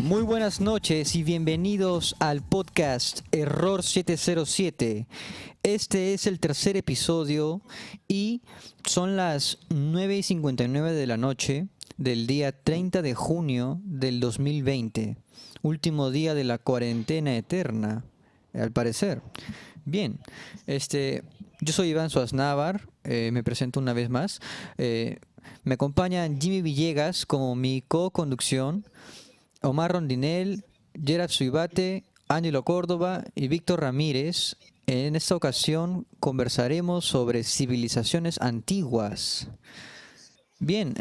Muy buenas noches y bienvenidos al podcast Error 707. Este es el tercer episodio y son las 9:59 de la noche del día 30 de junio del 2020, último día de la cuarentena eterna, al parecer. Bien, yo soy Iván Suaznavar, me presento una vez más. Me acompañan Jimmy Villegas como mi co-conducción, Omar Rondinel, Gerard Suibate, Ángelo Córdoba y Víctor Ramírez. En esta ocasión conversaremos sobre civilizaciones antiguas. Bien,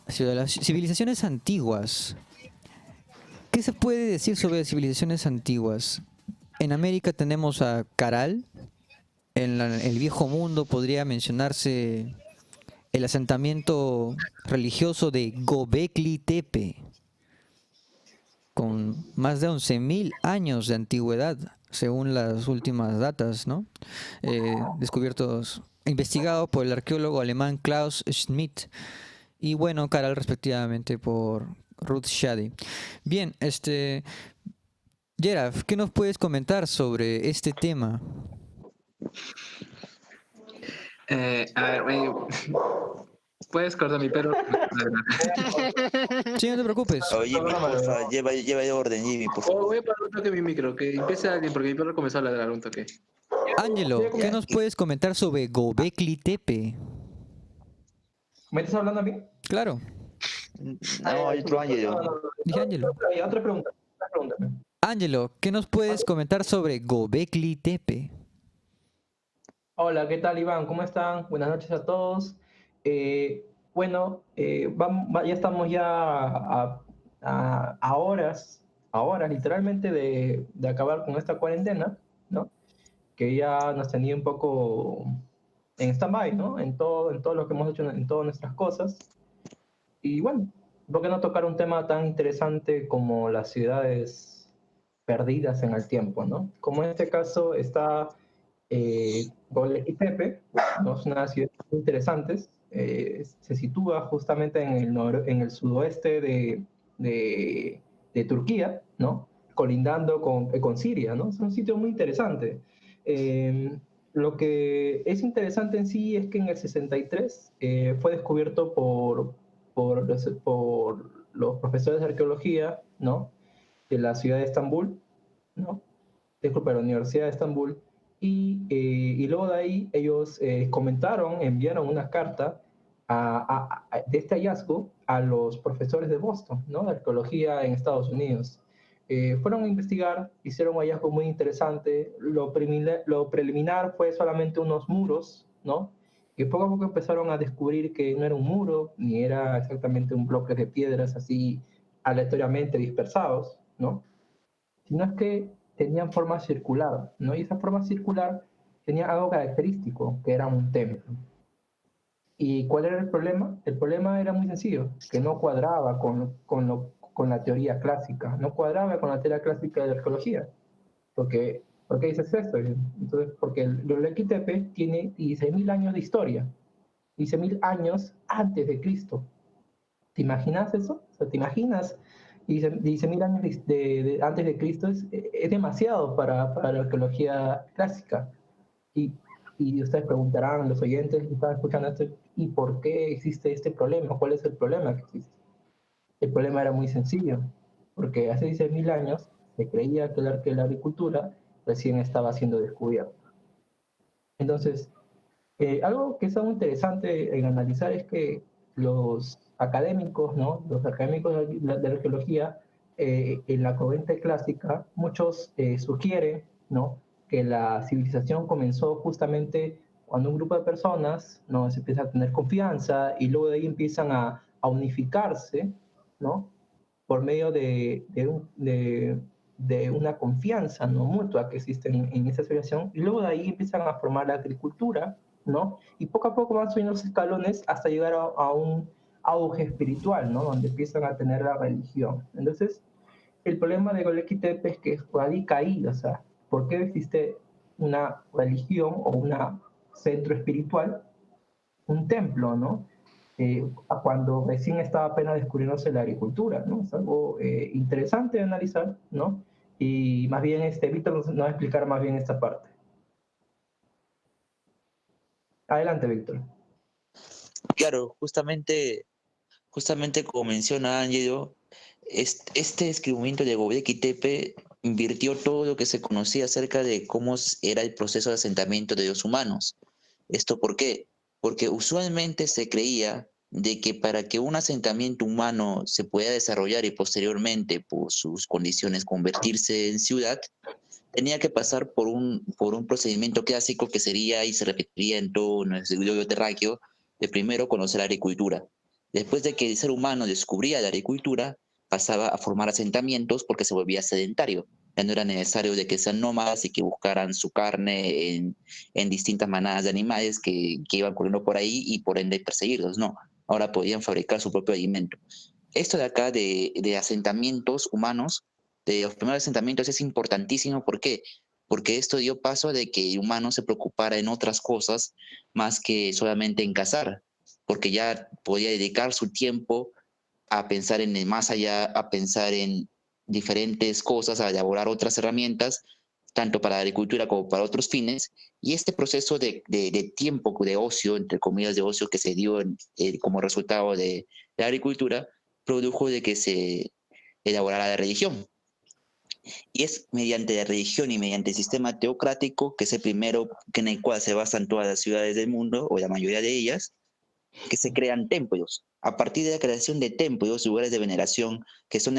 sobre las civilizaciones antiguas. ¿Qué se puede decir sobre civilizaciones antiguas? En América tenemos a Caral. En el viejo mundo podría mencionarse el asentamiento religioso de Gobekli Tepe, con más de 11.000 años de antigüedad, según las últimas datas, ¿no? Descubiertos, investigado por el arqueólogo alemán Klaus Schmidt y bueno, Caral respectivamente por Ruth Shady. Bien, Gerard, ¿qué nos puedes comentar sobre este tema? Puedes cortar mi perro. Sí, no te preocupes. Oye, Jimmy, porfa, lleva orden, Jimmy, por favor. Voy a parar un toque mi micro, que empiece alguien, porque mi perro comenzó a ladrar un toque. Ángelo, ¿qué nos puedes comentar sobre Gobekli Tepe? ¿Me estás hablando a mí? Claro, No, hay otro Ángelo. dije Ángelo. Otra pregunta. Ángelo, ¿qué nos puedes comentar sobre Gobekli Tepe? Hola, ¿qué tal, Iván? ¿Cómo están? Buenas noches a todos. Ya estamos a horas literalmente de acabar con esta cuarentena, ¿no? Que ya nos tenía un poco en stand-by, ¿no? En todo lo que hemos hecho, en todas nuestras cosas. Y bueno, ¿por qué no tocar un tema tan interesante como las ciudades perdidas en el tiempo, ¿no? Como en este caso está Gobekli Tepe, ¿no? Es una ciudad muy interesante, se sitúa justamente en el sudoeste de Turquía, ¿no? Colindando con Siria, ¿no? Es un sitio muy interesante. Lo que es interesante en sí es que en el 63 fue descubierto por los profesores de arqueología, ¿no? De la ciudad de Estambul, ¿no? Disculpa, de la Universidad de Estambul, y luego de ahí ellos enviaron una carta de este hallazgo a los profesores de Boston, ¿no? De arqueología en Estados Unidos. Fueron a investigar, hicieron un hallazgo muy interesante. Lo preliminar fue solamente unos muros, ¿no? Y poco a poco empezaron a descubrir que no era un muro, ni era exactamente un bloque de piedras así aleatoriamente dispersados, ¿no? Sino es que tenían forma circular, ¿no? Y esa forma circular tenía algo característico, que era un templo. ¿Y cuál era el problema? El problema era muy sencillo, que no cuadraba con la teoría clásica, no cuadraba con la teoría clásica de la arqueología. ¿Por qué dices esto? Entonces, porque el Göbekli Tepe tiene 16.000 años de historia, 16.000 años antes de Cristo. ¿Te imaginas eso? O sea, ¿te imaginas? 16.000 años antes de Cristo es demasiado para la arqueología clásica. Y, y ustedes preguntarán, los oyentes que están escuchando esto, ¿y por qué existe este problema? ¿Cuál es el problema que existe? El problema era muy sencillo, porque hace 16.000 años se creía que la agricultura recién estaba siendo descubierta. Entonces, algo que es muy interesante en analizar es que los académicos, ¿no? Los académicos de la arqueología, en la corriente clásica, muchos sugieren, ¿no? Que la civilización comenzó justamente cuando un grupo de personas, ¿no? Se empieza a tener confianza y luego de ahí empiezan a unificarse, ¿no? Por medio de una confianza, ¿no? Mutua que existe en esa civilización, y luego de ahí empiezan a formar la agricultura, ¿no? Y poco a poco van subiendo los escalones hasta llegar a un auge espiritual, ¿no? Donde empiezan a tener la religión. Entonces, el problema de Göbekli Tepe es que radica ahí, o sea, ¿por qué existe una religión o un centro espiritual, un templo, ¿no? a cuando recién estaba apenas descubriéndose la agricultura, ¿no? Es algo interesante de analizar, ¿no? Y más bien, Víctor nos va a explicar más bien esta parte. Adelante, Víctor. Claro, justamente como menciona Ángelo, este descubrimiento de Göbekli Tepe invirtió todo lo que se conocía acerca de cómo era el proceso de asentamiento de los humanos. ¿Esto por qué? Porque usualmente se creía de que para que un asentamiento humano se pueda desarrollar y posteriormente, por sus condiciones, convertirse en ciudad, tenía que pasar por un procedimiento clásico que sería y se repetiría en todo nuestro globo terráqueo, de primero conocer la agricultura. Después de que el ser humano descubría la agricultura, pasaba a formar asentamientos porque se volvía sedentario. Ya no era necesario de que sean nómadas y que buscaran su carne en distintas manadas de animales que iban corriendo por ahí y por ende perseguirlos. No, ahora podían fabricar su propio alimento. Esto de acá de asentamientos humanos, de los primeros asentamientos, es importantísimo. ¿Por qué? Porque esto dio paso a de que el humano se preocupara en otras cosas más que solamente en cazar, porque ya podía dedicar su tiempo a pensar en el más allá, a pensar en diferentes cosas, a elaborar otras herramientas, tanto para la agricultura como para otros fines. Y este proceso de tiempo, de ocio, entre comillas de ocio, que se dio como resultado de la agricultura, produjo de que se elaborara la religión. Y es mediante la religión y mediante el sistema teocrático, que es el primero en el cual se basan todas las ciudades del mundo, o la mayoría de ellas, que se crean templos. A partir de la creación de templos, lugares de veneración, que eran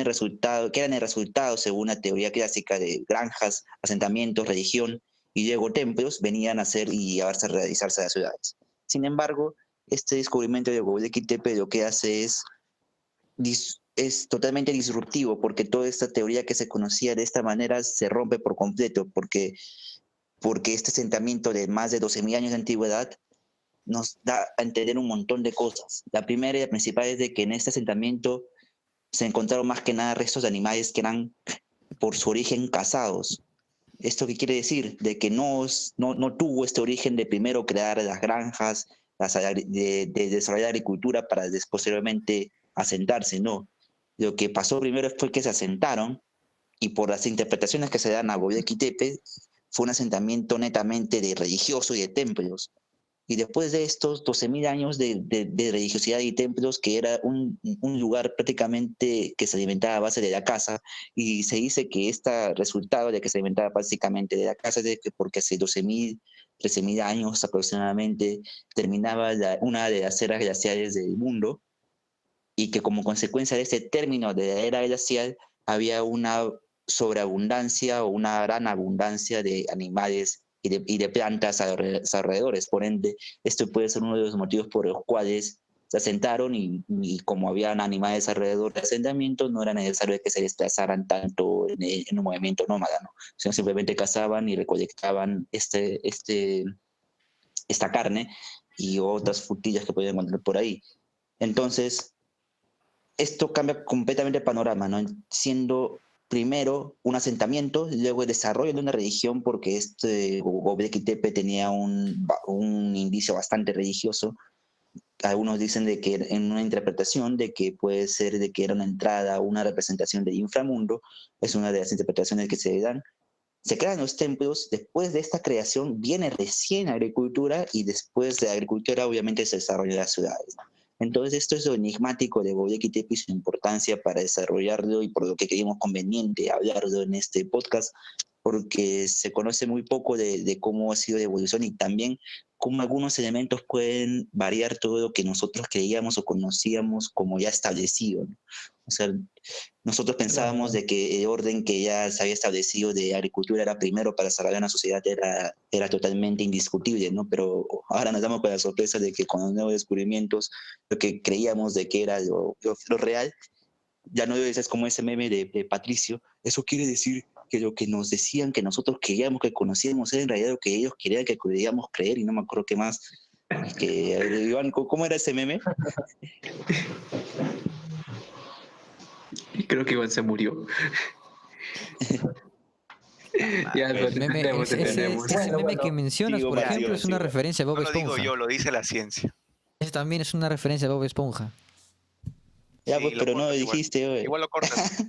el resultado, según la teoría clásica, de granjas, asentamientos, religión, y luego templos venían a ser y a realizarse a las ciudades. Sin embargo, este descubrimiento de Göbekli Tepe lo que hace es totalmente disruptivo, porque toda esta teoría que se conocía de esta manera se rompe por completo, porque este asentamiento de más de 12.000 años de antigüedad nos da a entender un montón de cosas. La primera y la principal es de que en este asentamiento se encontraron más que nada restos de animales que eran por su origen cazados. ¿Esto qué quiere decir? De que no tuvo este origen de primero crear las granjas, de desarrollar agricultura para posteriormente asentarse, no. Lo que pasó primero fue que se asentaron, y por las interpretaciones que se dan a Göbekli Tepe, fue un asentamiento netamente de religioso y de templos. Y después de estos 12.000 años de religiosidad y templos, que era un lugar prácticamente que se alimentaba a base de la caza, y se dice que este resultado de que se alimentaba básicamente de la caza es porque hace 12.000, 13.000 años aproximadamente terminaba una de las eras glaciares del mundo, y que como consecuencia de este término de la era glacial había una sobreabundancia o una gran abundancia de animales y de plantas a los alrededores. Por ende, esto puede ser uno de los motivos por los cuales se asentaron, y como habían animales alrededor del asentamiento, no era necesario que se desplazaran tanto en un movimiento nómada, ¿no? Sino simplemente cazaban y recolectaban esta carne y otras frutillas que podían encontrar por ahí. Entonces, esto cambia completamente el panorama, ¿no? Siendo primero un asentamiento, luego el desarrollo de una religión, porque Göbekli Tepe tenía un indicio bastante religioso. Algunos dicen de que en una interpretación de que puede ser de que era una entrada, una representación del inframundo, es una de las interpretaciones que se dan. Se crean los templos, después de esta creación viene recién la agricultura, y después de la agricultura obviamente se desarrollan las ciudades. Entonces esto es lo enigmático de Göbekli Tepe y su importancia para desarrollarlo, y por lo que creímos conveniente hablarlo en este podcast, porque se conoce muy poco de cómo ha sido la evolución, y también cómo algunos elementos pueden variar todo lo que nosotros creíamos o conocíamos como ya establecido, ¿no? O sea, nosotros pensábamos de que el orden que ya se había establecido de agricultura era primero para desarrollar una sociedad era totalmente indiscutible, ¿no? Pero ahora nos damos con la sorpresa de que con los nuevos descubrimientos, lo que creíamos de que era lo real, ya no es como ese meme de Patricio. Eso quiere decir que lo que nos decían que nosotros creíamos que conocíamos era en realidad lo que ellos querían que podíamos creer, y no me acuerdo qué más. Iván, ¿cómo era ese meme? Creo que Iván se murió. Ya, El meme, entendemos. ese meme que mencionas, Digo, por ejemplo, es una sigo. referencia a Bob No lo digo Esponja. yo, lo dice la ciencia. Eso también es una referencia a Bob Esponja. Ya, Sí, pues, lo pero no lo cortas igual. dijiste, oye. Igual lo cortas.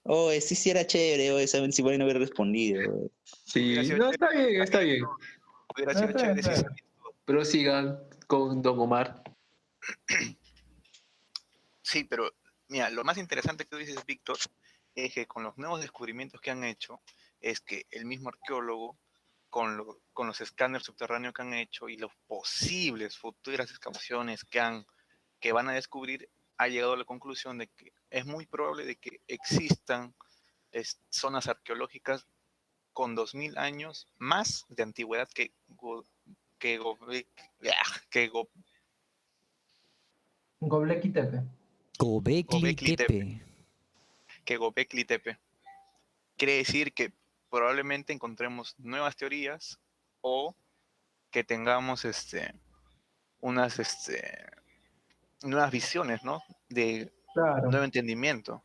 Oye, sí era chévere, oye, saben si bueno no hubiera respondido, oye. Hubiera Sí, sido no, chévere. está bien, está bien. Hubiera No, sido está bien, chévere si está bien. sabías todo. Pero sigan con Don Omar. Sí, pero mira, lo más interesante que tú dices, Víctor, es que con los nuevos descubrimientos que han hecho, es que el mismo arqueólogo, con los escáneres subterráneos que han hecho y las posibles futuras excavaciones que van a descubrir, ha llegado a la conclusión de que es muy probable de que existan zonas arqueológicas con 2000 años más de antigüedad que, Gobe- que Go- Göbekli Tepe. Gobekli Gobekli Tepe. Tepe. que Gobekli Tepe. Quiere decir que probablemente encontremos nuevas teorías o que tengamos unas nuevas visiones, ¿no? De Claro. nuevo entendimiento.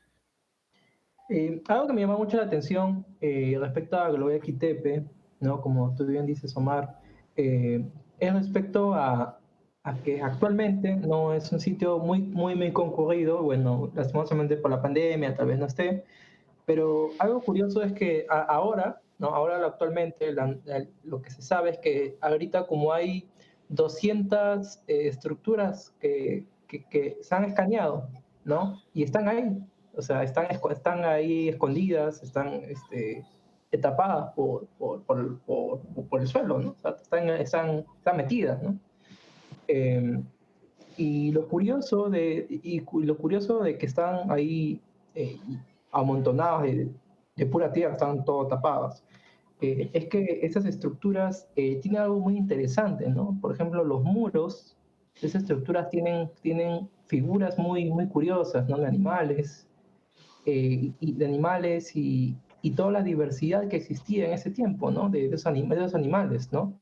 Algo que me llama mucho la atención respecto a Göbekli Tepe, ¿no? Como tú bien dices, Omar, es respecto a que actualmente no es un sitio muy concurrido, bueno, lastimosamente por la pandemia tal vez no esté, pero algo curioso es que ahora, ¿no? Ahora actualmente lo que se sabe es que ahorita como hay 200 estructuras que se han escaneado, ¿no? Y están ahí, o sea, están ahí escondidas, están tapadas por el suelo, ¿no? O sea, están metidas, ¿no? Eh, y lo curioso de que están ahí eh, amontonadas de pura tierra, están todo tapadas, es que esas estructuras tienen algo muy interesante, ¿no? Por ejemplo, los muros de esas estructuras tienen figuras muy curiosas, ¿no? De animales, y toda la diversidad que existía en ese tiempo, ¿no? De esos animales, ¿no?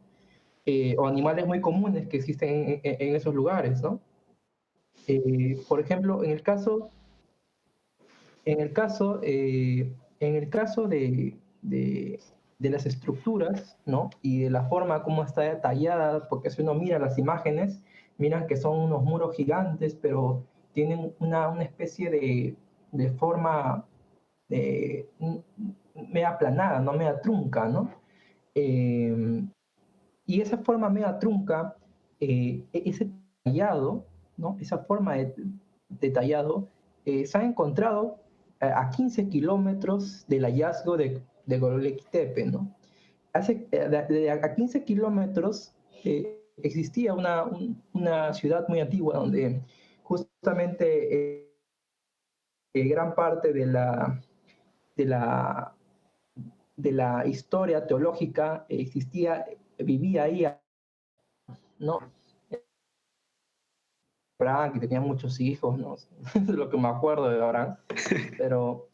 O animales muy comunes que existen en esos lugares, ¿no? Por ejemplo, en el caso de las estructuras, ¿no? Y de la forma como está detallada, porque si uno mira las imágenes, miran que son unos muros gigantes, pero tienen una especie de forma media aplanada, no media trunca, ¿no? Eh, y esa forma media trunca, ese tallado, ¿no? Esa forma de tallado, se ha encontrado a 15 kilómetros del hallazgo de Göbekli Tepe, ¿no? A 15 kilómetros existía una ciudad muy antigua donde justamente gran parte de la, de la historia teológica vivía ahí, ¿no? Abraham, que tenía muchos hijos, ¿no? Es lo que me acuerdo de Abraham. Pero,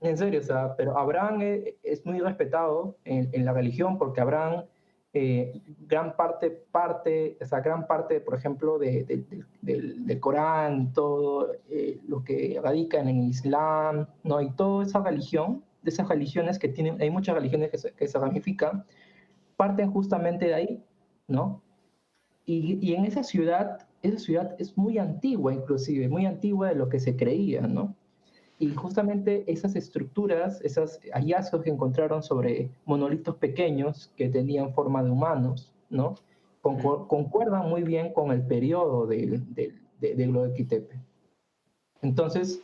en serio, o sea, pero Abraham es muy respetado en la religión porque Abraham, gran parte, por ejemplo, del Corán, todo lo que radica en el Islam, ¿no? Y toda esa religión, de esas religiones que tienen, hay muchas religiones que se ramifican, parten justamente de ahí, ¿no? Y en esa ciudad es muy antigua, inclusive, muy antigua de lo que se creía, ¿no? Y justamente esas estructuras, esos hallazgos que encontraron sobre monolitos pequeños que tenían forma de humanos, ¿no? Concuerdan muy bien con el periodo del Göbekli Tepe. Entonces,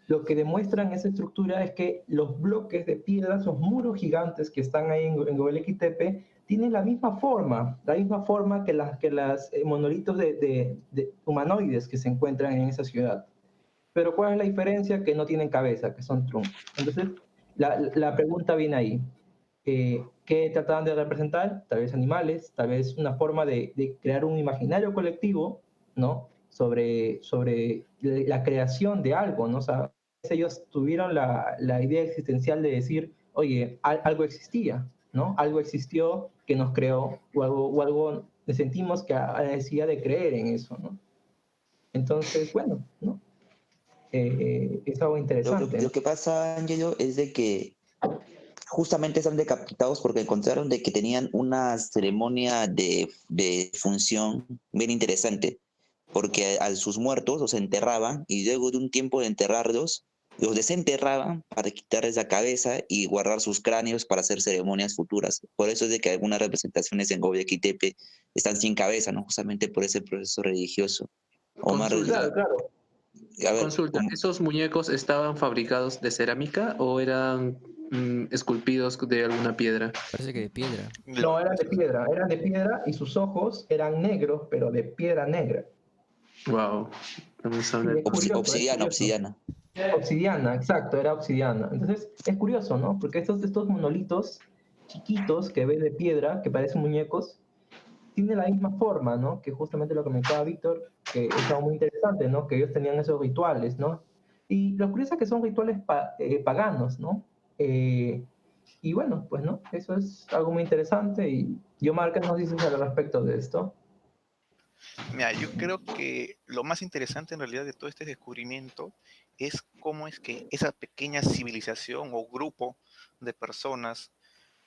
lo que demuestran esa estructura es que los bloques de piedra, esos muros gigantes que están ahí en Göbekli Tepe, tienen la misma forma que las monolitos de humanoides que se encuentran en esa ciudad. Pero ¿cuál es la diferencia? Que no tienen cabeza, que son troncos. Entonces, la pregunta viene ahí. ¿Qué trataban de representar? Tal vez animales, tal vez una forma de crear un imaginario colectivo, ¿no? Sobre la creación de algo, ¿no? O sea, ellos tuvieron la idea existencial de decir, oye, algo existía, ¿no? Algo existió que nos creó, o algo sentimos que hay necesidad de creer en eso, ¿no? Entonces, bueno, ¿no? Es algo interesante, Lo ¿no? que pasa, Angelo, es de que justamente están decapitados porque encontraron de que tenían una ceremonia de función bien interesante. porque a sus muertos los enterraban y luego de un tiempo de enterrarlos, los desenterraban para quitarles la cabeza y guardar sus cráneos para hacer ceremonias futuras. Por eso es de que algunas representaciones en Göbekli Tepe están sin cabeza, ¿no? Justamente por ese proceso religioso. Omar, Consulta, Claro. a ver, consulta. ¿Esos muñecos estaban fabricados de cerámica o eran esculpidos de alguna piedra? Parece que de piedra. No, eran de piedra y sus ojos eran negros, pero de piedra negra. Wow. Vamos a Sí, ver. es curioso, obsidiana, obsidiana. Obsidiana, exacto, era obsidiana. Entonces, es curioso, ¿no? Porque estos monolitos chiquitos que ves de piedra, que parecen muñecos, tienen la misma forma, ¿no? Que justamente lo que comentaba Víctor, que es algo muy interesante, ¿no? Que ellos tenían esos rituales, ¿no? Y lo curioso es que son rituales paganos, ¿no? Y bueno, pues, ¿no? Eso es algo muy interesante. Y yo, ¿qué nos dices al respecto de esto? Mira, yo creo que lo más interesante en realidad de todo este descubrimiento es cómo es que esa pequeña civilización o grupo de personas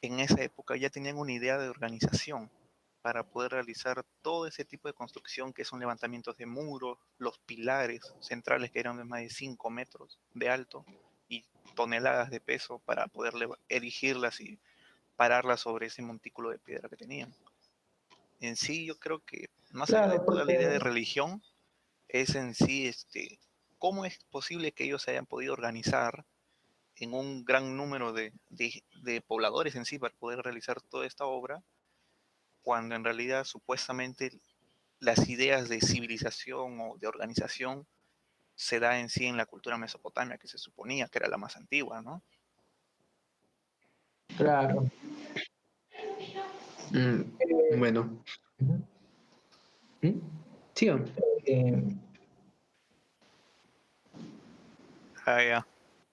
en esa época ya tenían una idea de organización para poder realizar todo ese tipo de construcción que son levantamientos de muros, los pilares centrales que eran de más de 5 metros de alto y toneladas de peso para poder erigirlas y pararlas sobre ese montículo de piedra que tenían. En sí, yo creo que más allá de Claro, toda la idea de porque, religión, es en sí cómo es posible que ellos se hayan podido organizar en un gran número de pobladores en sí para poder realizar toda esta obra, cuando en realidad supuestamente las ideas de civilización o de organización se da en sí en la cultura mesopotamia, que se suponía que era la más antigua, ¿no? claro. Bueno. Ujú. ¿Mm? Sigan. Eh, Ah,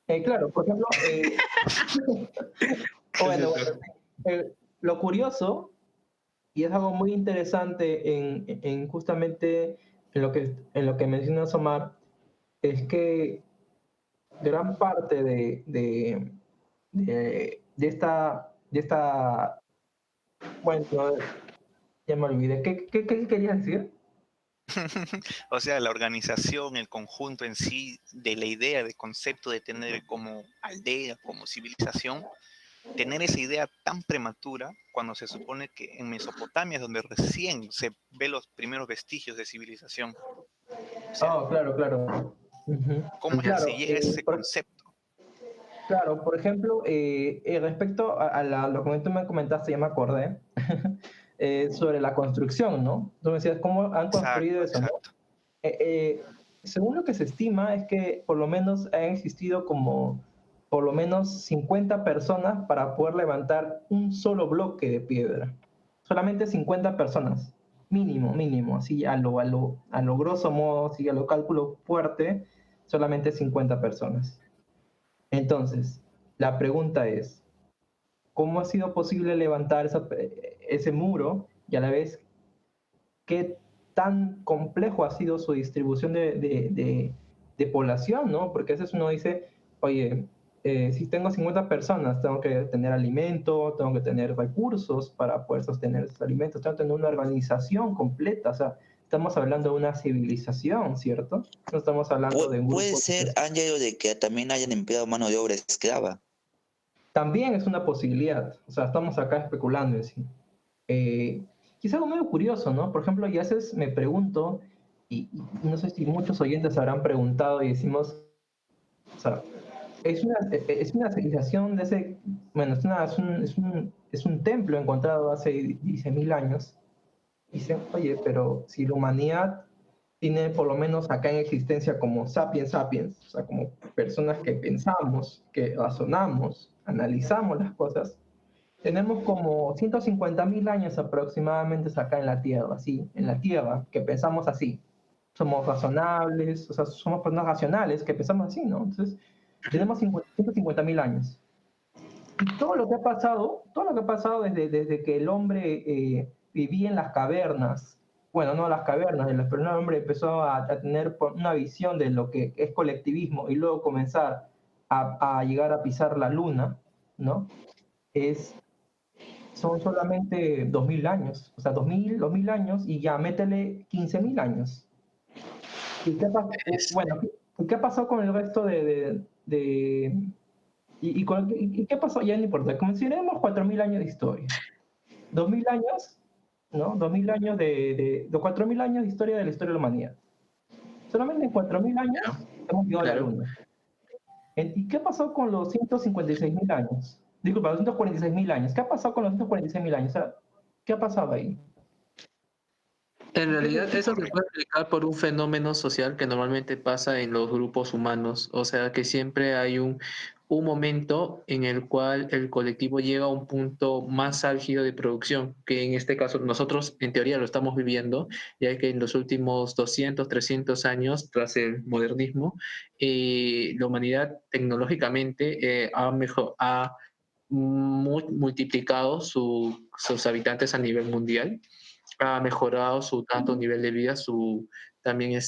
ya. claro, por ejemplo, ¿Qué es bueno, eso? lo curioso, y es algo muy interesante en justamente en lo que menciona Omar, es que gran parte de esta, bueno, ya me olvidé, ¿qué querías decir? O sea, la organización, el conjunto en sí de la idea, de concepto de tener como aldea, como civilización, tener esa idea tan prematura cuando se supone que en Mesopotamia es donde recién se ve los primeros vestigios de civilización. O sea, Oh, claro, claro. Ujú. ¿cómo es que se Claro, llega a ese concepto? claro, por ejemplo, respecto a lo que tú me comentaste, ya me acordé, sobre la construcción, ¿no? Tú me decías, ¿cómo han construido Exacto, eso, no? exacto. Eh, Según lo que se estima, es que por lo menos han existido como por lo menos 50 personas para poder levantar un solo bloque de piedra. Solamente 50 personas, mínimo, mínimo, así a lo grosso modo, así a lo cálculo fuerte, solamente 50 personas. Entonces, la pregunta es, ¿cómo ha sido posible levantar ese muro y a la vez qué tan complejo ha sido su distribución de población, ¿no? Porque a veces uno dice, oye, si tengo 50 personas, tengo que tener alimento, tengo que tener recursos para poder sostener esos alimentos, tengo que tener una organización completa, o sea, estamos hablando de una civilización, ¿cierto? No estamos hablando de un Puede grupo de ser, Ángelo, de que también hayan empleado mano de obra esclava. también es una posibilidad, o sea, estamos acá especulando en sí. Y es algo medio curioso, ¿no? Por ejemplo, y a veces me pregunto, y no sé si muchos oyentes habrán preguntado y decimos, o sea, es una civilización de ese, bueno, es un templo encontrado hace 10.000 años. Dicen, oye, pero si la humanidad tiene por lo menos acá en existencia como sapiens sapiens, o sea, como personas que pensamos, que razonamos, analizamos las cosas, tenemos como 150.000 años aproximadamente acá en la Tierra, así, en la Tierra, que pensamos así. Somos razonables, o sea, somos personas racionales que pensamos así, ¿no? Entonces, tenemos 150.000 años. Y todo lo que ha pasado desde que el hombre vivía en las cavernas, bueno, no las cavernas, pero el hombre empezó a tener una visión de lo que es colectivismo y luego comenzar a llegar a pisar la luna, ¿no? Es, son solamente 2.000 años, o sea, 2.000 años y ya métele 15.000 años. ¿Y qué pasó? Es- Bueno, ¿qué pasó con el resto y qué pasó? Ya no importa. Consideremos 4.000 años de historia. 2.000 años, ¿no? 2.000 años de 4.000 años de historia de la historia de la humanidad. Solamente en 4.000 claro, años hemos llegado a la claro. Luna. ¿Y qué pasó con los 156.000 años? Disculpa, los 146.000 años. ¿Qué ha pasado con los 146.000 años? O sea, ¿qué ha pasado ahí? En ¿Qué- realidad qué- eso se puede explicar por un fenómeno social que normalmente pasa en los grupos humanos, o sea que siempre hay un momento en el cual el colectivo llega a un punto más álgido de producción, que en este caso nosotros en teoría lo estamos viviendo, ya que en los últimos 200, 300 años, tras el modernismo, la humanidad tecnológicamente ha multiplicado sus habitantes a nivel mundial, ha mejorado su tanto nivel de vida, su también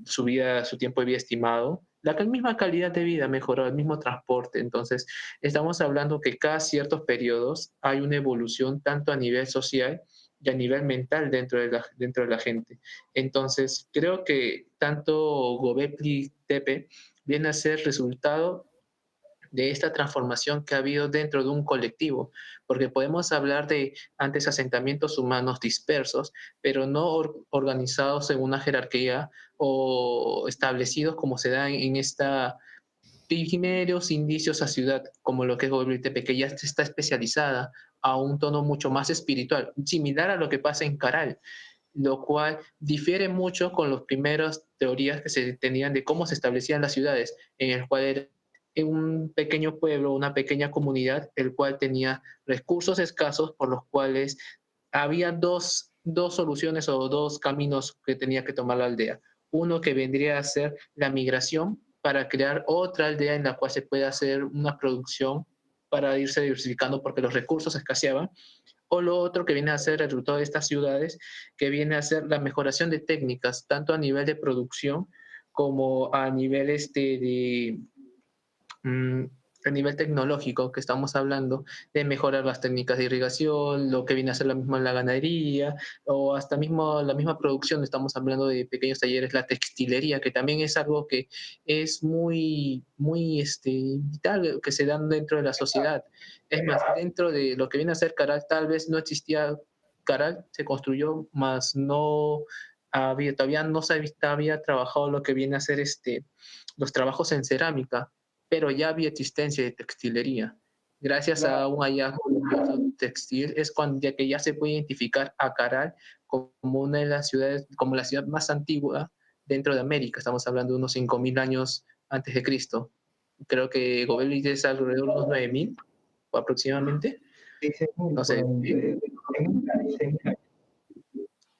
su vida, su tiempo de vida estimado, la misma calidad de vida ha mejorado, el mismo transporte. Entonces, estamos hablando que cada ciertos periodos hay una evolución tanto a nivel social y a nivel mental dentro de la gente. Entonces, creo que tanto Gobekli Tepe viene a ser resultado de esta transformación que ha habido dentro de un colectivo, porque podemos hablar de antes asentamientos humanos dispersos, pero no organizados en una jerarquía o establecidos como se da en esta primeros indicios a ciudad, como lo que es Gobekli Tepe, que ya está especializada a un tono mucho más espiritual, similar a lo que pasa en Caral, lo cual difiere mucho con las primeras teorías que se tenían de cómo se establecían las ciudades, en el cual era en un pequeño pueblo, una pequeña comunidad, el cual tenía recursos escasos por los cuales había dos soluciones o dos caminos que tenía que tomar la aldea. Uno que vendría a ser la migración para crear otra aldea en la cual se pueda hacer una producción para irse diversificando porque los recursos escaseaban, o lo otro que viene a ser el resultado de estas ciudades, que viene a ser la mejoración de técnicas, tanto a nivel de producción como a nivel mm, a nivel tecnológico, que estamos hablando de mejorar las técnicas de irrigación, lo que viene a ser la misma la ganadería, o hasta mismo la misma producción, estamos hablando de pequeños talleres, la textilería, que también es algo que es muy vital, que se dan dentro de la sociedad. Es más, dentro de lo que viene a ser Caral, tal vez no existía Caral, se construyó, más no todavía no se había trabajado lo que viene a ser los trabajos en cerámica, pero ya había existencia de textilería. Gracias a un hallazgo textil es cuando ya que ya se puede identificar a Caral como una de las ciudades, como la ciudad más antigua dentro de América. Estamos hablando de unos 5.000 años antes de Cristo. Creo que Gobekli es alrededor de unos 9.000 aproximadamente. 16.000 No por sé, ahí. 16.000 años.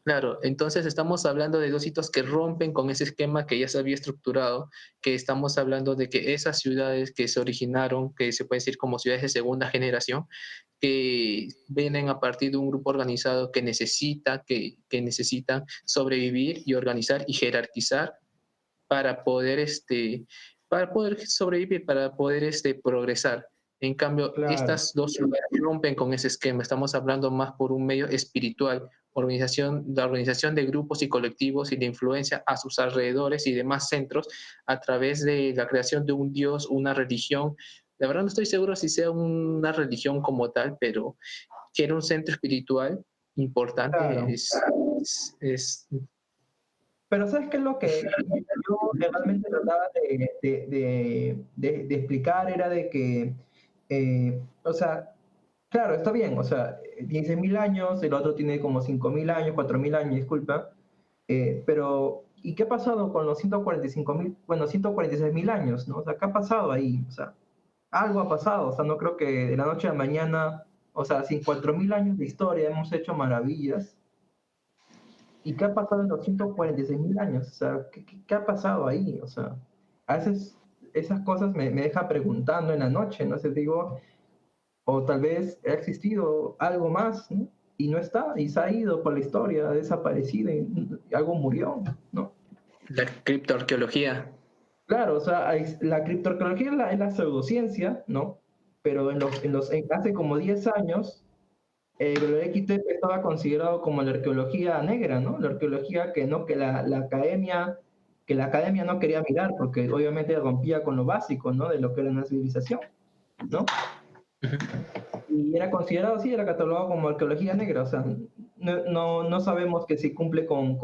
claro, entonces estamos hablando de dos hitos que rompen con ese esquema que ya se había estructurado, que estamos hablando de que esas ciudades que se originaron, que se puede decir como ciudades de segunda generación, que vienen a partir de un grupo organizado que necesitan sobrevivir y organizar y jerarquizar para poder, para poder sobrevivir, para poder progresar. En cambio, Claro, estas dos ciudades rompen con ese esquema. Estamos hablando más por un medio espiritual, la organización de grupos y colectivos y de influencia a sus alrededores y demás centros a través de la creación de un dios, una religión. La verdad no estoy seguro si sea una religión como tal, pero que era un centro espiritual importante claro. es Pero ¿sabes qué es lo que yo realmente trataba de explicar? Era de que, o sea, claro, está bien, o sea, 16.000 años, el otro tiene como 5.000 años, 4.000 años, disculpa, pero ¿y qué ha pasado con los 145.000, bueno, 146.000 años, ¿no? O sea, ¿qué ha pasado ahí? O sea, algo ha pasado, o sea, no creo que de la noche a la mañana, o sea, sin 4.000 años de historia hemos hecho maravillas. ¿Y qué ha pasado en los 146.000 años? O sea, ¿qué ha pasado ahí? O sea, a veces esas cosas me dejan preguntando en la noche, ¿no? sé, digo, o tal vez ha existido algo más, ¿no? Y no está, y se ha ido por la historia, ha desaparecido, y algo murió, ¿no? la criptoarqueología. Claro, o sea, la criptoarqueología es la pseudociencia, ¿no? Pero hace como 10 años, el XTP estaba considerado como la arqueología negra, ¿no? La arqueología que no, que la academia que la academia no quería mirar porque obviamente rompía con lo básico, ¿no? De lo que era una civilización, ¿no? Y era considerado así, era catalogado como arqueología negra, o sea, no sabemos que si cumple con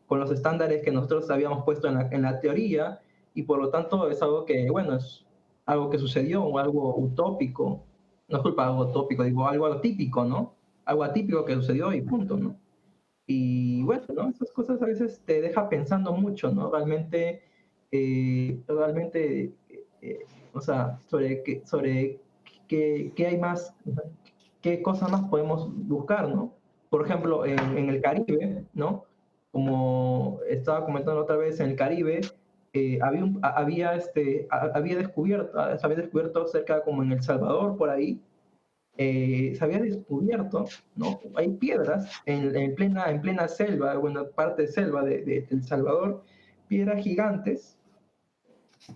los estándares que nosotros habíamos puesto en la teoría, y por lo tanto es algo que, bueno, es algo que sucedió, o algo utópico, no es culpa de algo utópico, digo, algo atípico, ¿no? Algo atípico que sucedió y punto, ¿no? Y bueno, ¿no? Esas cosas a veces te deja pensando mucho, ¿no? Realmente, o sea, sobre qué hay más, qué cosas más podemos buscar, ¿no? Por ejemplo, en el Caribe, ¿no? Como estaba comentando otra vez, en el Caribe se había descubierto cerca como en El Salvador, por ahí, se había descubierto, ¿no? Hay piedras en plena selva, buena parte de selva de El Salvador, piedras gigantes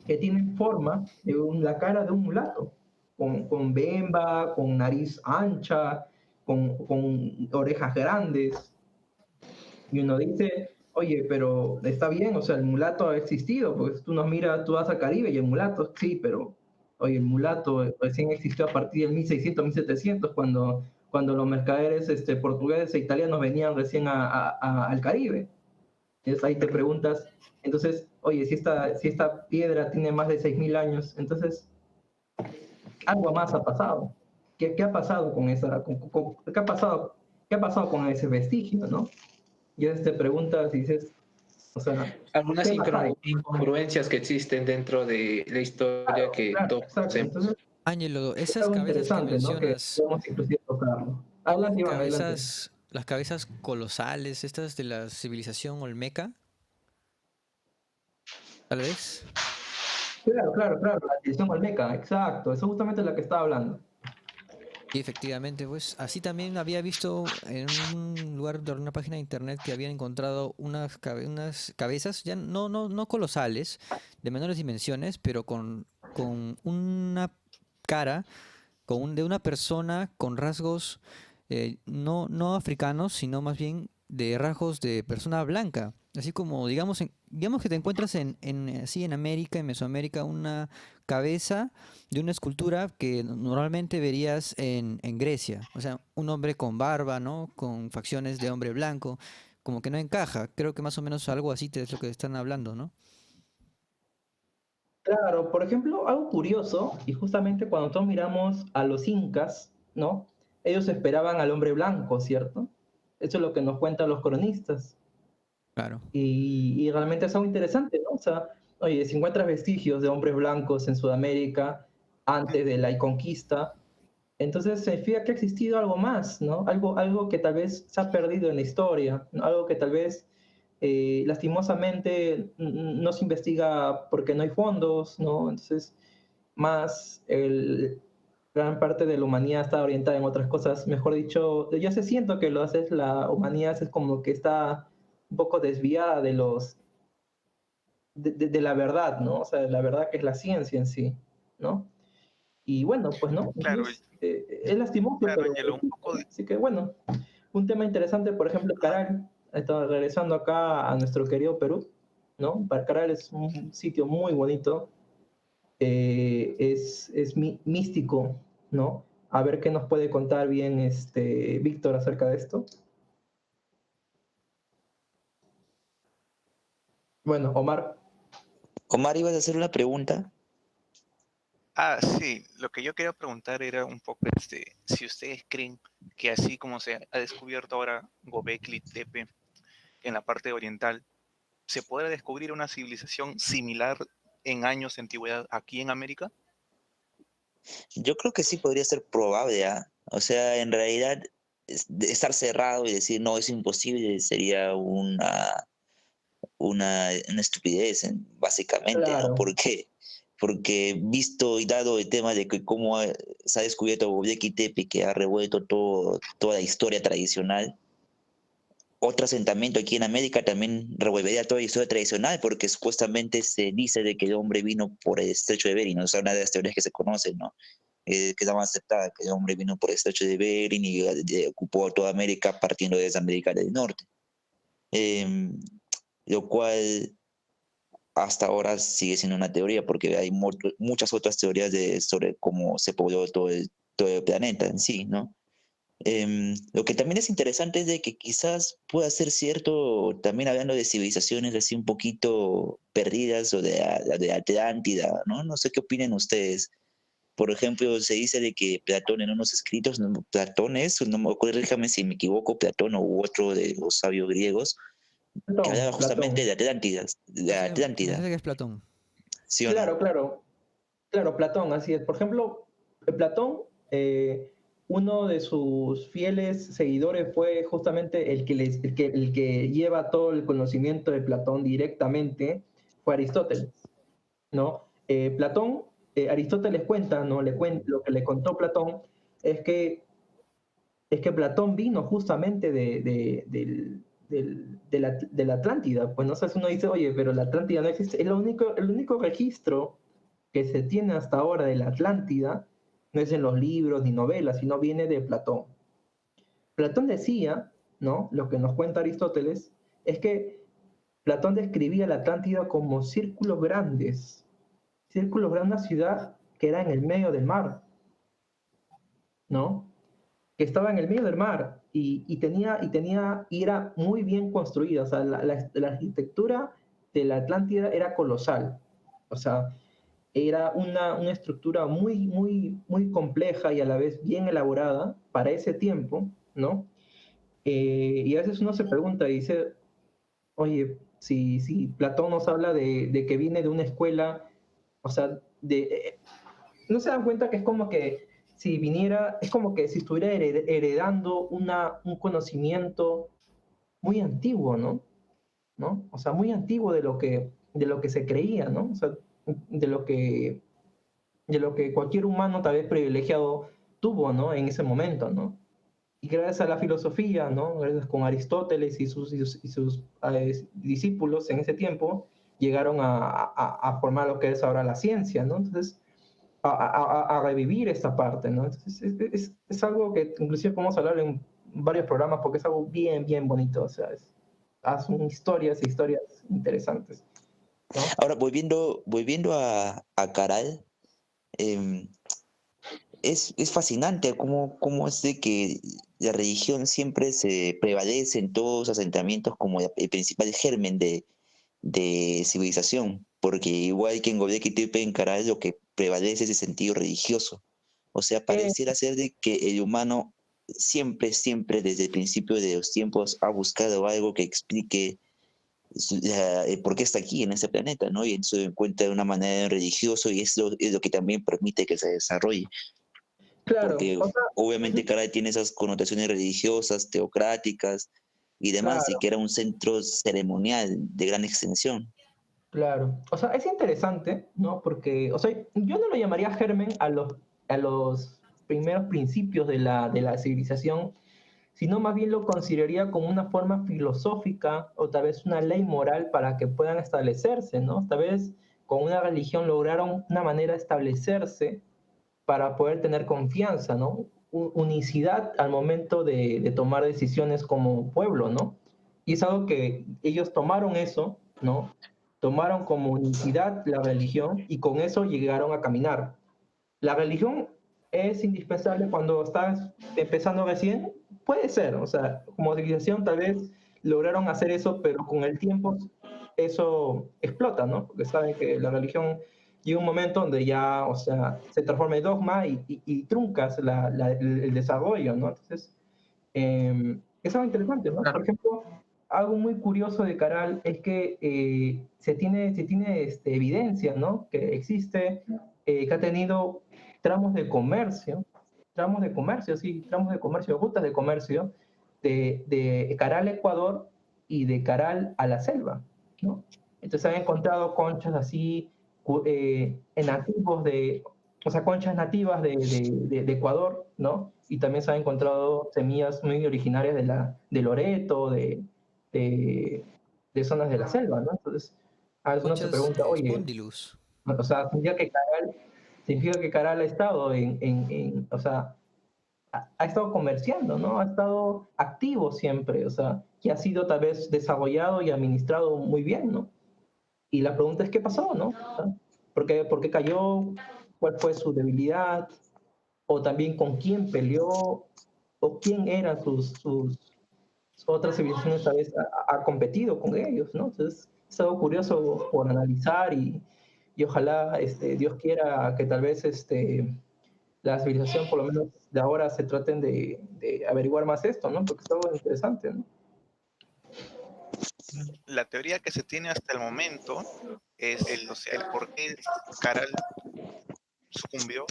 que tienen forma de la cara de un mulato, con bemba, con nariz ancha, con orejas grandes. Y uno dice, oye, pero está bien, o sea, el mulato ha existido, pues tú nos miras, tú vas al Caribe y el mulato, sí, pero, oye, el mulato recién existió a partir del 1600, 1700, cuando los mercaderes portugueses e italianos venían recién al Caribe. Entonces ahí te preguntas, entonces, oye, si esta piedra tiene más de 6000 años, entonces algo más ha pasado. ¿Qué ha pasado con esa, qué ha pasado con ese vestigio, no? Y te preguntas y dices, o sea, Algunas ¿qué más hay? incongruencias que existen dentro de la historia Claro, que claro, todos exacto. conocemos. Entonces Ángelo, es esas algo cabezas que interesante, ¿no? Que mencionas, podemos inclusive tocarlo. Adelante, Iván, adelante. las cabezas colosales, estas de la civilización olmeca, tal vez. Claro, la división olmeca, exacto, eso es justamente la que estaba hablando. Y efectivamente, pues así también había visto en un lugar de una página de internet que habían encontrado unas cabezas, ya no colosales, de menores dimensiones, pero con una cara de una persona con rasgos no africanos, sino más bien de rasgos de persona blanca. Así como, digamos que te encuentras así en América, en Mesoamérica, una cabeza de una escultura que normalmente verías en Grecia. O sea, un hombre con barba, ¿no? Con facciones de hombre blanco, como que no encaja. Creo que más o menos algo así es lo que están hablando, ¿no? Claro, por ejemplo, algo curioso, y justamente cuando todos miramos a los incas, ¿no? Ellos esperaban al hombre blanco, ¿cierto? Eso es lo que nos cuentan los cronistas. Claro. Y realmente es algo interesante, ¿no? O sea, oye, si encuentras vestigios de hombres blancos en Sudamérica antes de la conquista, entonces significa que ha existido algo más, ¿no? Algo que tal vez se ha perdido en la historia, ¿no? Algo que tal vez lastimosamente no se investiga porque no hay fondos, ¿no? Entonces, gran parte de la humanidad está orientada en otras cosas. Mejor dicho, yo se siento que la humanidad es como que está un poco desviada de la verdad, ¿no? O sea, de la verdad que es la ciencia en sí, ¿no? Y bueno, pues no, Claro, entonces, es lastimoso, claro, pero Angelo, un poco de... así que bueno, un tema interesante, por ejemplo, Ajá, Caral, regresando acá a nuestro querido Perú, ¿no? Caral es un sitio muy bonito, místico, ¿no? A ver qué nos puede contar bien Víctor acerca de esto. Bueno, Omar. Omar, ¿ibas a hacer una pregunta? sí, lo que yo quería preguntar era un poco si ustedes creen que así como se ha descubierto ahora Göbekli Tepe en la parte oriental, se podrá descubrir una civilización similar en años de antigüedad aquí en América. Yo creo que sí podría ser probable, ¿ah? O sea, en realidad, de estar cerrado y decir no, es imposible sería una estupidez, básicamente, ¿no? Claro, ¿Por qué? Porque visto y dado el tema de que cómo se ha descubierto Göbekli Tepe, que ha revuelto toda la historia tradicional, otro asentamiento aquí en América también revolvería toda la historia tradicional, porque supuestamente se dice de que el hombre vino por el estrecho de Bering, ¿no? O sea, una de las teorías que se conocen, ¿no? Que es la más aceptada, que el hombre vino por el estrecho de Bering y ocupó toda América partiendo desde América del Norte. Lo cual hasta ahora sigue siendo una teoría, porque hay muchas otras teorías sobre cómo se pobló todo el planeta en sí, ¿no? Lo que también es interesante es de que quizás pueda ser cierto, también hablando de civilizaciones así un poquito perdidas o de Atlántida, ¿no? No sé qué opinan ustedes. Por ejemplo, se dice de que Platón en unos escritos, Platón es, no me acuerdo, déjame si me equivoco, Platón u otro de los sabios griegos, que hablaba justamente Platón. de Atlántida, Sí, sí, me parece que es Platón. ¿sí o no? Claro, claro. Claro, Platón, así es. Por ejemplo, Platón, uno de sus fieles seguidores fue justamente el que lleva todo el conocimiento de Platón directamente, fue Aristóteles, ¿no? Aristóteles cuenta, ¿no? Lo que le contó Platón es que, es que Platón vino justamente de la Atlántida. Pues no sé si uno dice, oye, pero la Atlántida no existe. Es el único registro que se tiene hasta ahora de la Atlántida no es en los libros ni novelas, sino viene de Platón. Platón decía, ¿no? Lo que nos cuenta Aristóteles es que Platón describía la Atlántida como círculos grandes, una ciudad que era en el medio del mar, ¿no? Que estaba en el medio del mar y era muy bien construida, o sea, la arquitectura de la Atlántida era colosal, o sea, era una estructura muy compleja y a la vez bien elaborada para ese tiempo, ¿no? Y a veces uno se pregunta y dice, oye, si Platón nos habla de que viene de una escuela, o sea, no se dan cuenta que es como que si viniera, es como que si estuviera heredando un conocimiento muy antiguo, ¿no? ¿No? O sea, muy antiguo de lo que se creía, ¿no? O sea, de lo que de lo que cualquier humano tal vez privilegiado tuvo, ¿no? En ese momento, ¿no? Y gracias a la filosofía, ¿no? Gracias con Aristóteles y sus discípulos en ese tiempo, llegaron a formar lo que es ahora la ciencia, ¿no? Entonces, a revivir esta parte, ¿no? Entonces, es algo que inclusive podemos hablar en varios programas porque es algo bien bonito, o sea, son historias e historias interesantes, ¿no? Ahora, volviendo a Caral, em, es fascinante cómo es de que la religión siempre se prevalece en todos los asentamientos como el principal germen de civilización, porque igual que en Göbekli Tepe, en Caral, lo que prevalece es el sentido religioso. O sea, Eh, pareciera ser de que el humano siempre, desde el principio de los tiempos, ha buscado algo que explique por qué está aquí en este planeta, ¿no? Y eso encuentra de una manera religiosa y es lo que también permite que se desarrolle, claro, porque o sea, obviamente Caral tiene esas connotaciones religiosas, teocráticas y demás, y claro. que era un centro ceremonial de gran extensión. Claro, o sea, es interesante, ¿no? Porque, o sea, yo no lo llamaría germen a los primeros principios de la civilización, sino más bien lo consideraría como una forma filosófica o tal vez una ley moral para que puedan establecerse, ¿no? Tal vez con una religión lograron una manera de establecerse para poder tener confianza, ¿no? Unicidad al momento de tomar decisiones como pueblo, ¿no? Y es algo que ellos tomaron eso, ¿no? Tomaron como unicidad la religión y con eso llegaron a caminar. La religión es indispensable cuando estás empezando recién, puede ser, o sea, como civilización tal vez lograron hacer eso, pero con el tiempo eso explota, ¿no? Porque saben que la religión llega un momento donde ya, o sea, se transforma en dogma y truncas el desarrollo, ¿no? Entonces, es algo interesante, ¿no? Por Claro. ejemplo, algo muy curioso de Caral es que se tiene evidencia, ¿no? Que existe, que ha tenido tramos de comercio, rutas de comercio de Caral, Ecuador y de Caral a la selva, ¿no? Entonces se han encontrado conchas así, nativos o sea, conchas nativas de Ecuador, ¿no? Y también se han encontrado semillas muy originarias de Loreto, de, de zonas de la selva, ¿no? Entonces, a veces uno se Conchas pregunta, oye, Spondylus. o sea, significa que Caral ha estado o sea, ha estado comerciando, ¿no? Ha estado activo siempre, o sea, que ha sido tal vez desarrollado y administrado muy bien, ¿no? y la pregunta es, ¿qué pasó, no? Por qué cayó? ¿Cuál fue su debilidad? O también con quién peleó, o quién eran sus otras civilizaciones tal vez ha competido con ellos, ¿no? Entonces es algo curioso por analizar y ojalá Dios quiera que tal vez la civilización, por lo menos de ahora, se traten de averiguar más esto, ¿no? Porque es algo interesante, ¿no? La teoría que se tiene hasta el momento es el por qué Caral sucumbió,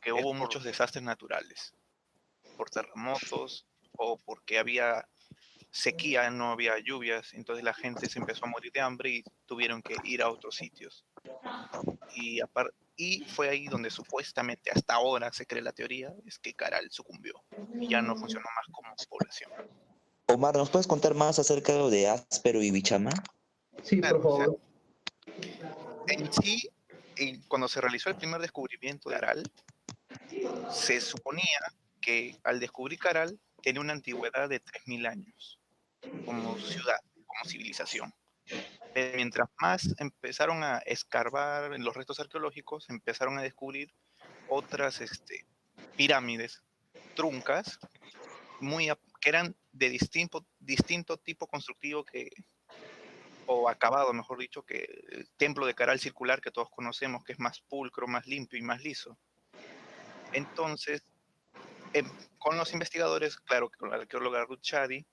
que hubo muchos desastres naturales, por terremotos o porque había sequía, no había lluvias, entonces la gente se empezó a morir de hambre y tuvieron que ir a otros sitios. Y fue ahí donde supuestamente hasta ahora se cree la teoría, es que Caral sucumbió y ya no funcionó más como población. Omar, ¿nos puedes contar más acerca de Áspero y Bichama? Sí, Claro, por o sea, favor. en sí, cuando se realizó el primer descubrimiento de Caral, se suponía que al descubrir Caral tenía una antigüedad de 3000 años como ciudad, como civilización. Pero mientras más empezaron a escarbar en los restos arqueológicos, empezaron a descubrir otras pirámides truncas que eran de distinto tipo constructivo o acabado, mejor dicho, que el templo de Caral circular que todos conocemos, que es más pulcro, más limpio y más liso. Entonces, em, con los investigadores, claro, que con la arqueóloga Ruth Shady,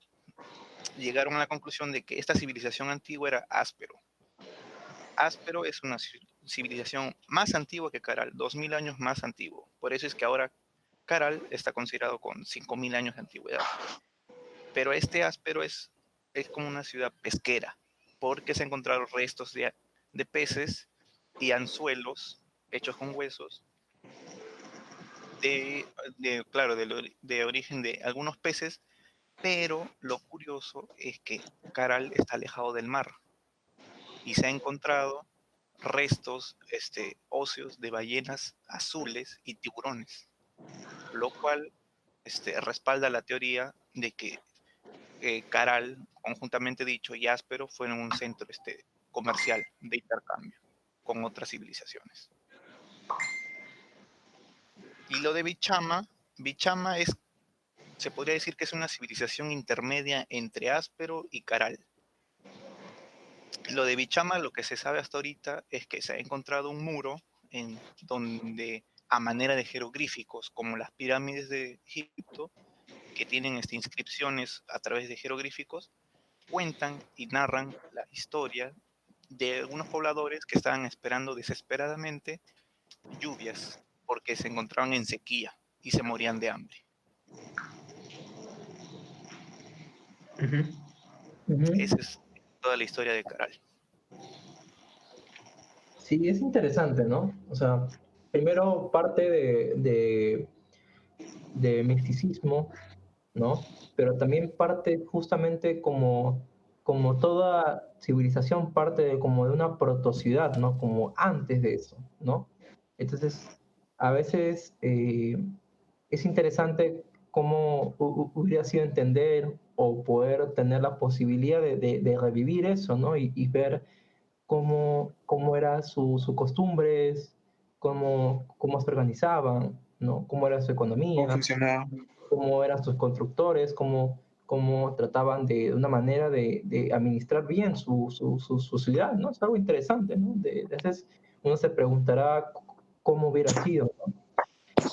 llegaron a la conclusión de que esta civilización antigua era Áspero. Áspero es una civilización más antigua que Caral, 2000 años más antiguo. Por eso es que ahora Caral está considerado con 5000 años de antigüedad. Pero este Áspero es como una ciudad pesquera, porque se encontraron restos de peces y anzuelos hechos con huesos, claro, de origen de algunos peces, pero lo curioso es que Caral está alejado del mar y se ha encontrado restos óseos de ballenas azules y tiburones, lo cual respalda la teoría de que Caral, conjuntamente dicho, y Áspero fueron un centro comercial de intercambio con otras civilizaciones. Y lo de Bichama se podría decir que es una civilización intermedia entre Áspero y Caral. Lo de Bichama, lo que se sabe hasta ahorita es que se ha encontrado un muro en donde, a manera de jeroglíficos, como las pirámides de Egipto, que tienen inscripciones a través de jeroglíficos, cuentan y narran la historia de algunos pobladores que estaban esperando desesperadamente lluvias porque se encontraban en sequía y se morían de hambre. Ujú. Ujú. Esa es toda la historia de Caral. Sí, es interesante, ¿no? O sea, primero parte de misticismo, ¿no? Pero también parte justamente como toda civilización parte como de una protociudad, ¿no? Como antes de eso, ¿no? Entonces, a veces es interesante cómo hubiera sido entender o poder tener la posibilidad de revivir eso, ¿no? Y ver cómo eran sus costumbres, cómo se organizaban, ¿no? Cómo era su ¿Cómo economía, funcionaba? cómo eran sus constructores, cómo trataban de una manera de administrar bien su ciudad, ¿no? Es algo interesante, ¿no? A veces uno se preguntará cómo hubiera sido, ¿no?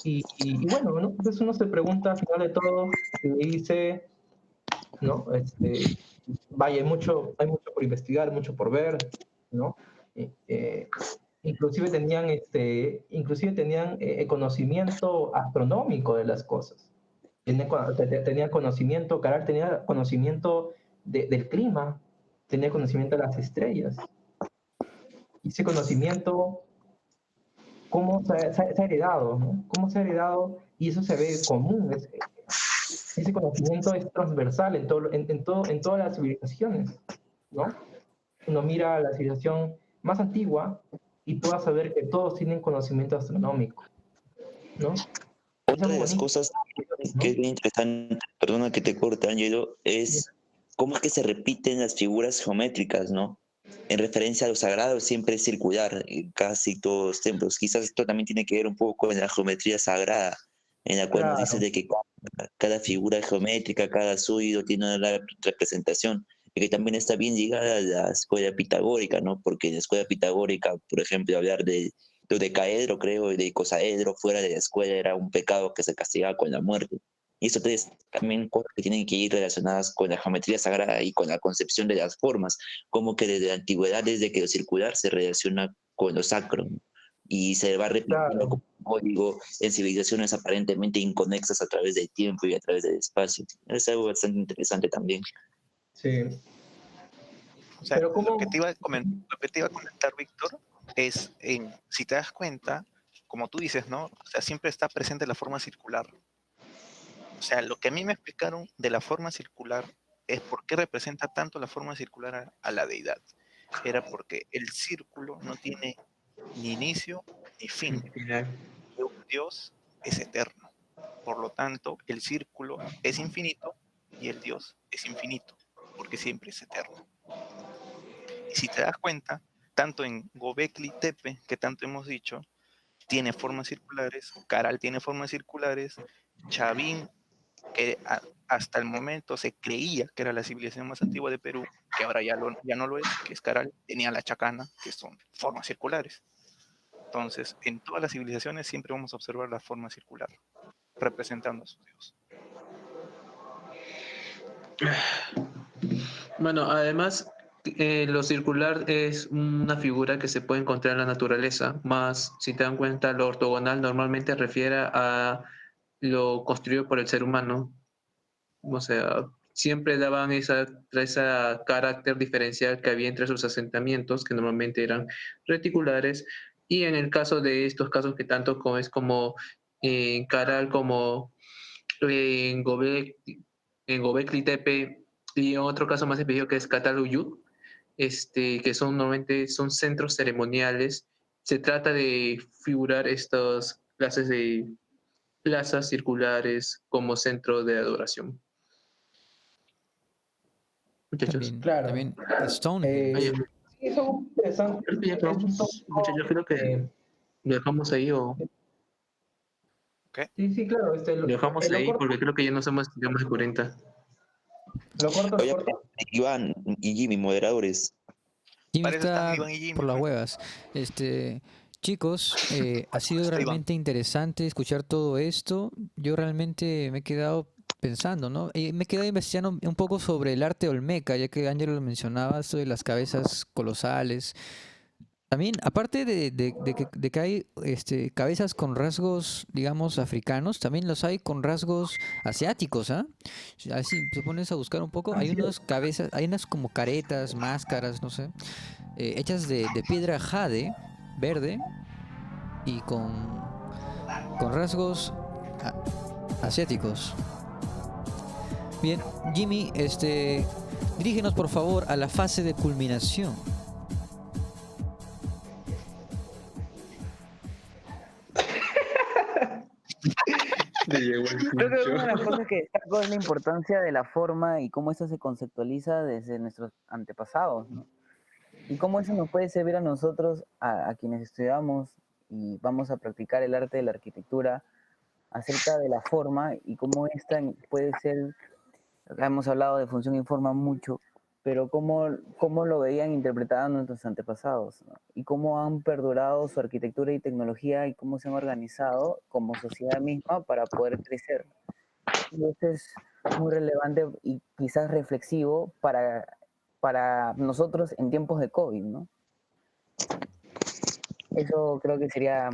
Y bueno, ¿no? Entonces uno se pregunta al final de todo y dice, ¿no? Vaya, hay mucho por investigar, mucho por ver, ¿no? Eh, eh, inclusive tenían conocimiento astronómico de las cosas. Tenía conocimiento, Caral tenía conocimiento del clima, tenía conocimiento de las estrellas. Y ese conocimiento, ¿cómo se ha heredado? ¿No? ¿Cómo se ha heredado? Y eso se ve común. Ese conocimiento es transversal en todas las civilizaciones, ¿no? Uno mira a la civilización más antigua y tú vas a ver que todos tienen conocimiento astronómico, ¿no? Es Otra algo de las bonito, cosas que es ¿no? bien interesante, perdona que te corte, Angelo, es cómo es que se repiten las figuras geométricas, ¿no? en referencia a lo sagrado siempre es circular en casi todos los templos. Quizás esto también tiene que ver un poco con la geometría sagrada, en la cual nos dice Claro, de que cada figura geométrica, cada sólido tiene una representación, y que también está bien ligada a la escuela pitagórica, ¿no? Porque en la escuela pitagórica, por ejemplo, hablar de dodecaedro, creo, y de icosaedro fuera de la escuela era un pecado que se castigaba con la muerte. Y eso es también cosas que tienen que ir relacionadas con la geometría sagrada y con la concepción de las formas, como que desde la antigüedad, desde que lo circular se relaciona con lo sacro, ¿no? Y se va repitiendo claro. como un código en civilizaciones aparentemente inconexas a través del tiempo y a través del espacio. Es algo bastante interesante también. Sí. O sea, Pero ¿cómo? lo que te iba a comentar, Víctor, es, si te das cuenta, como tú dices, ¿no? O sea, siempre está presente la forma circular. O sea, lo que a mí me explicaron de la forma circular es por qué representa tanto la forma circular a la deidad. Era porque el círculo no tiene ni inicio ni fin. Y un Dios es eterno. Por lo tanto, el círculo es infinito y el Dios es infinito, porque siempre es eterno. Y si te das cuenta, tanto en Gobekli Tepe, que tanto hemos dicho, tiene formas circulares, Caral tiene formas circulares, Chavín, que hasta el momento se creía que era la civilización más antigua de Perú, que ahora ya no lo es, que es Caral, tenía la Chacana, que son formas circulares. Entonces, en todas las civilizaciones siempre vamos a observar la forma circular, representando a su Dios. Bueno, además, lo circular es una figura que se puede encontrar en la naturaleza, más si te dan cuenta, lo ortogonal normalmente refiere a lo construido por el ser humano. O sea, siempre daban esa carácter diferencial que había entre sus asentamientos, que normalmente eran reticulares, y en el caso de estos casos que tanto es como en Caral, como en Gobekli Tepe, y otro caso más específico que es Cataluyut, que normalmente son centros ceremoniales. Se trata de figurar estas clases de plazas circulares como centro de adoración. Muchachos. Claro. También Stonehenge. Sí, son interesantes. Creo que ya Es un acabamos. Muchachos, creo que tópico, lo dejamos ahí o ¿Ok? sí, sí, claro. lo dejamos Lo ahí corto, porque creo que ya no somos más de 40. lo corto, lo Oye, corto. Iván y Jimmy, moderadores. Jimmy Para eso están está Iván y Jimmy, por las pues. huevas. Chicos, ha sido Está Iván. realmente interesante escuchar todo esto. Yo realmente me he quedado pensando, ¿no? Me he quedado investigando un poco sobre el arte olmeca, ya que Ángelo lo mencionaba, esto de las cabezas colosales. También, aparte de que hay cabezas con rasgos, digamos, africanos, también los hay con rasgos asiáticos, ¿ah? Si así te pones a buscar un poco, hay Así es. unas cabezas, hay unas como caretas, máscaras, no sé, hechas de piedra jade, verde, y con rasgos a- asiáticos. Bien, Jimmy, dirígenos por favor a la fase de culminación. Le llegó el Creo que pincho. una de las cosas que destaco es la importancia de la forma y cómo esto se conceptualiza desde nuestros antepasados, ¿no? Y cómo eso nos puede servir a nosotros, a quienes estudiamos y vamos a practicar el arte de la arquitectura, acerca de la forma y cómo esta puede ser, acá hemos hablado de función y forma mucho, pero cómo lo veían interpretados nuestros antepasados, ¿no? Y cómo han perdurado su arquitectura y tecnología y cómo se han organizado como sociedad misma para poder crecer. Y esto es muy relevante y quizás reflexivo para nosotros en tiempos de COVID, ¿no? Eso creo que sería...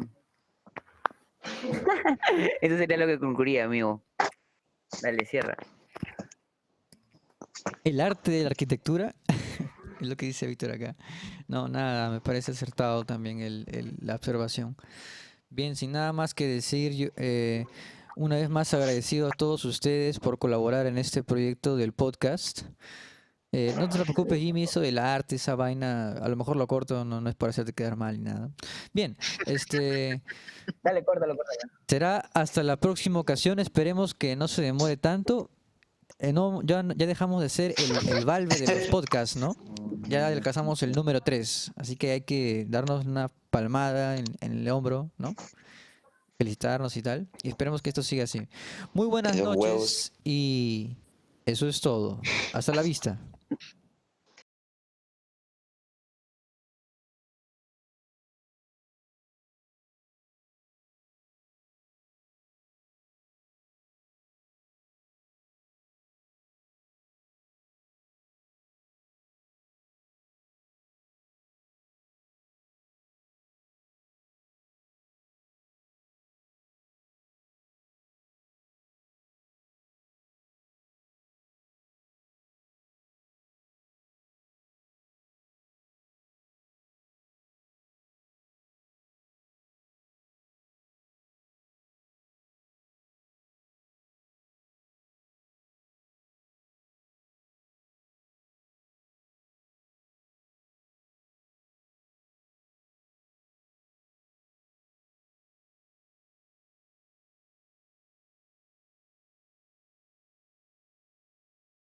Eso sería lo que concluiría, amigo. Dale, cierra. El arte de la arquitectura, es lo que dice Víctor acá. No, nada, me parece acertado también la observación. Bien, sin nada más que decir, una vez más agradecido a todos ustedes por colaborar en este proyecto del podcast. No te preocupes, Jimmy, eso del arte, esa vaina, a lo mejor lo corto, no es para hacerte quedar mal ni nada. Bien, Dale, córtalo, córtalo. será hasta la próxima ocasión, esperemos que no se demore tanto. no, ya dejamos de ser el Valve de los podcasts, ¿no? Ya alcanzamos el número 3, así que hay que darnos una palmada en el hombro, ¿no? Felicitarnos y tal, y esperemos que esto siga así. Muy buenas Los noches huevos. y eso es todo. Hasta la vista.